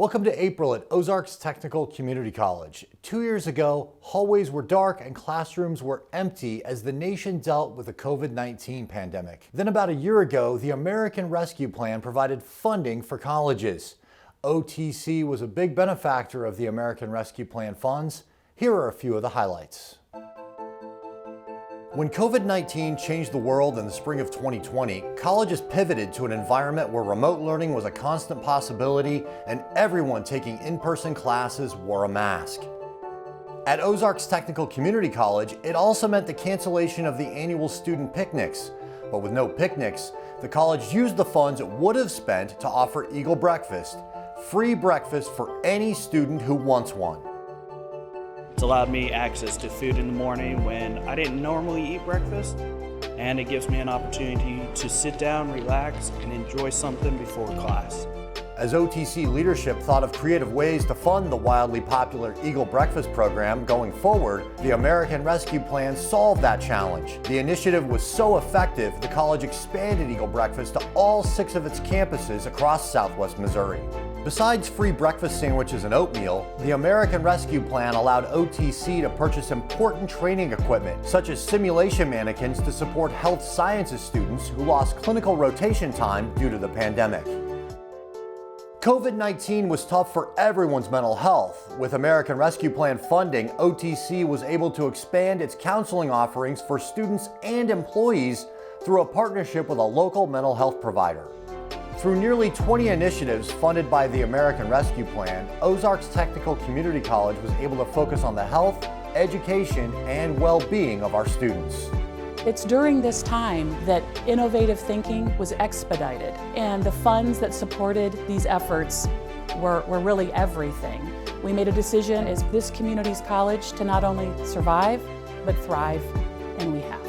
Welcome to April at Ozarks Technical Community College. 2 years ago, hallways were dark and classrooms were empty as the nation dealt with the COVID-19 pandemic. Then about a year ago, the American Rescue Plan provided funding for colleges. OTC was a big benefactor of the American Rescue Plan funds. Here are a few of the highlights. When COVID-19 changed the world in the spring of 2020, colleges pivoted to an environment where remote learning was a constant possibility and everyone taking in-person classes wore a mask. At Ozarks Technical Community College, it also meant the cancellation of the annual student picnics. But with no picnics, the college used the funds it would have spent to offer Eagle Breakfast, free breakfast for any student who wants one. It's allowed me access to food in the morning when I didn't normally eat breakfast, and it gives me an opportunity to sit down, relax, and enjoy something before class. As OTC leadership thought of creative ways to fund the wildly popular Eagle Breakfast program going forward, the American Rescue Plan solved that challenge. The initiative was so effective, the college expanded Eagle Breakfast to all 6 of its campuses across Southwest Missouri. Besides free breakfast sandwiches and oatmeal, the American Rescue Plan allowed OTC to purchase important training equipment, such as simulation mannequins to support health sciences students who lost clinical rotation time due to the pandemic. COVID-19 was tough for everyone's mental health. With American Rescue Plan funding, OTC was able to expand its counseling offerings for students and employees through a partnership with a local mental health provider. Through nearly 20 initiatives funded by the American Rescue Plan, Ozarks Technical Community College was able to focus on the health, education, and well-being of our students. It's during this time that innovative thinking was expedited, and the funds that supported these efforts were really everything. We made a decision as this community's college to not only survive, but thrive, and we have.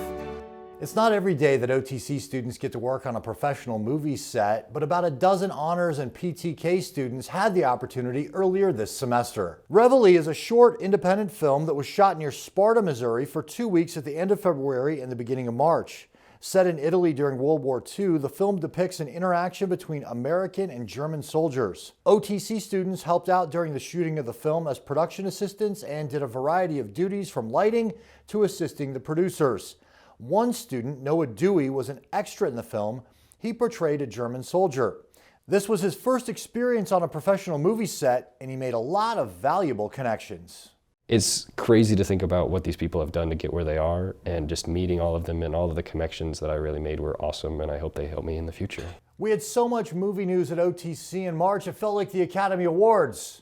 It's not every day that OTC students get to work on a professional movie set, but about a dozen honors and PTK students had the opportunity earlier this semester. Reveille is a short, independent film that was shot near Sparta, Missouri for 2 weeks at the end of February and the beginning of March. Set in Italy during World War II, the film depicts an interaction between American and German soldiers. OTC students helped out during the shooting of the film as production assistants and did a variety of duties from lighting to assisting the producers. One student, Noah Dewey, was an extra in the film. He portrayed a German soldier. This was his first experience on a professional movie set, and he made a lot of valuable connections. It's crazy to think about what these people have done to get where they are, and just meeting all of them and all of the connections that I really made were awesome, and I hope they help me in the future. We had so much movie news at OTC in March, it felt like the Academy Awards,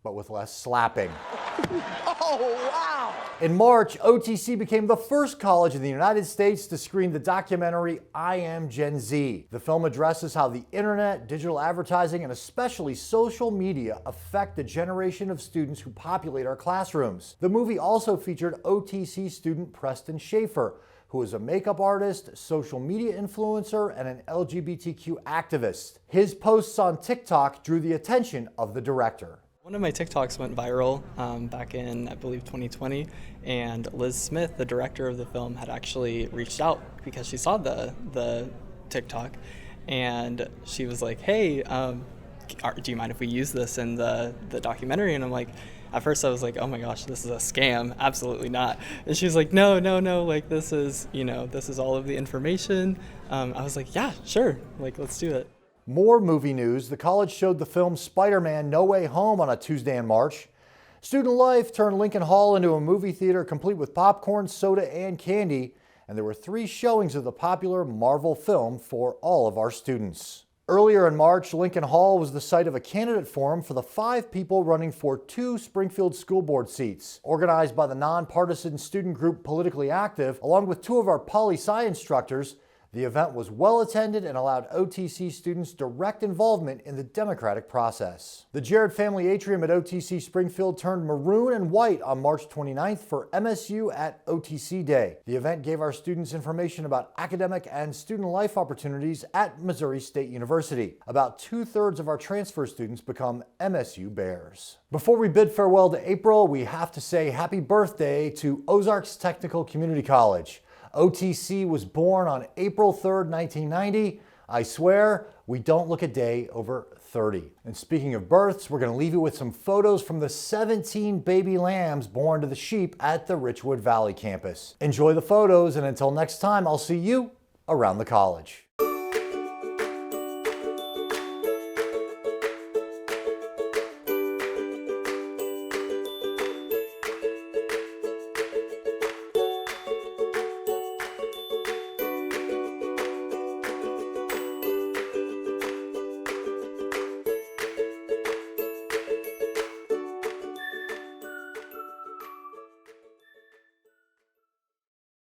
but with less slapping. Oh, wow! In March, OTC became the first college in the United States to screen the documentary I Am Gen Z. The film addresses how the internet, digital advertising, and especially social media affect the generation of students who populate our classrooms. The movie also featured OTC student Preston Schaefer, who is a makeup artist, social media influencer, and an LGBTQ activist. His posts on TikTok drew the attention of the director. One of my TikToks went viral back in, I believe, 2020, and Liz Smith, the director of the film, had actually reached out because she saw the TikTok, and she was like, hey, do you mind if we use this in the documentary? And I'm like, at first I was like, oh my gosh, this is a scam, absolutely not. And she was like, no, like this is all of the information. I was like, yeah, sure, like let's do it. More movie news. The college showed the film Spider-Man: No Way Home on a Tuesday in March. Student Life turned Lincoln Hall into a movie theater complete with popcorn, soda, and candy, and there were 3 showings of the popular Marvel film for all of our students. Earlier in March, Lincoln Hall was the site of a candidate forum for the 5 people running for 2 Springfield School Board seats. Organized by the nonpartisan student group Politically Active, along with 2 of our poli-sci instructors, the event was well attended and allowed OTC students direct involvement in the democratic process. The Jared Family Atrium at OTC Springfield turned maroon and white on March 29th for MSU at OTC Day. The event gave our students information about academic and student life opportunities at Missouri State University. About 2/3 of our transfer students become MSU Bears. Before we bid farewell to April, we have to say happy birthday to Ozarks Technical Community College. OTC was born on April 3rd, 1990. I swear, we don't look a day over 30. And speaking of births, we're going to leave you with some photos from the 17 baby lambs born to the sheep at the Richwood Valley campus. Enjoy the photos, and until next time, I'll see you around the college.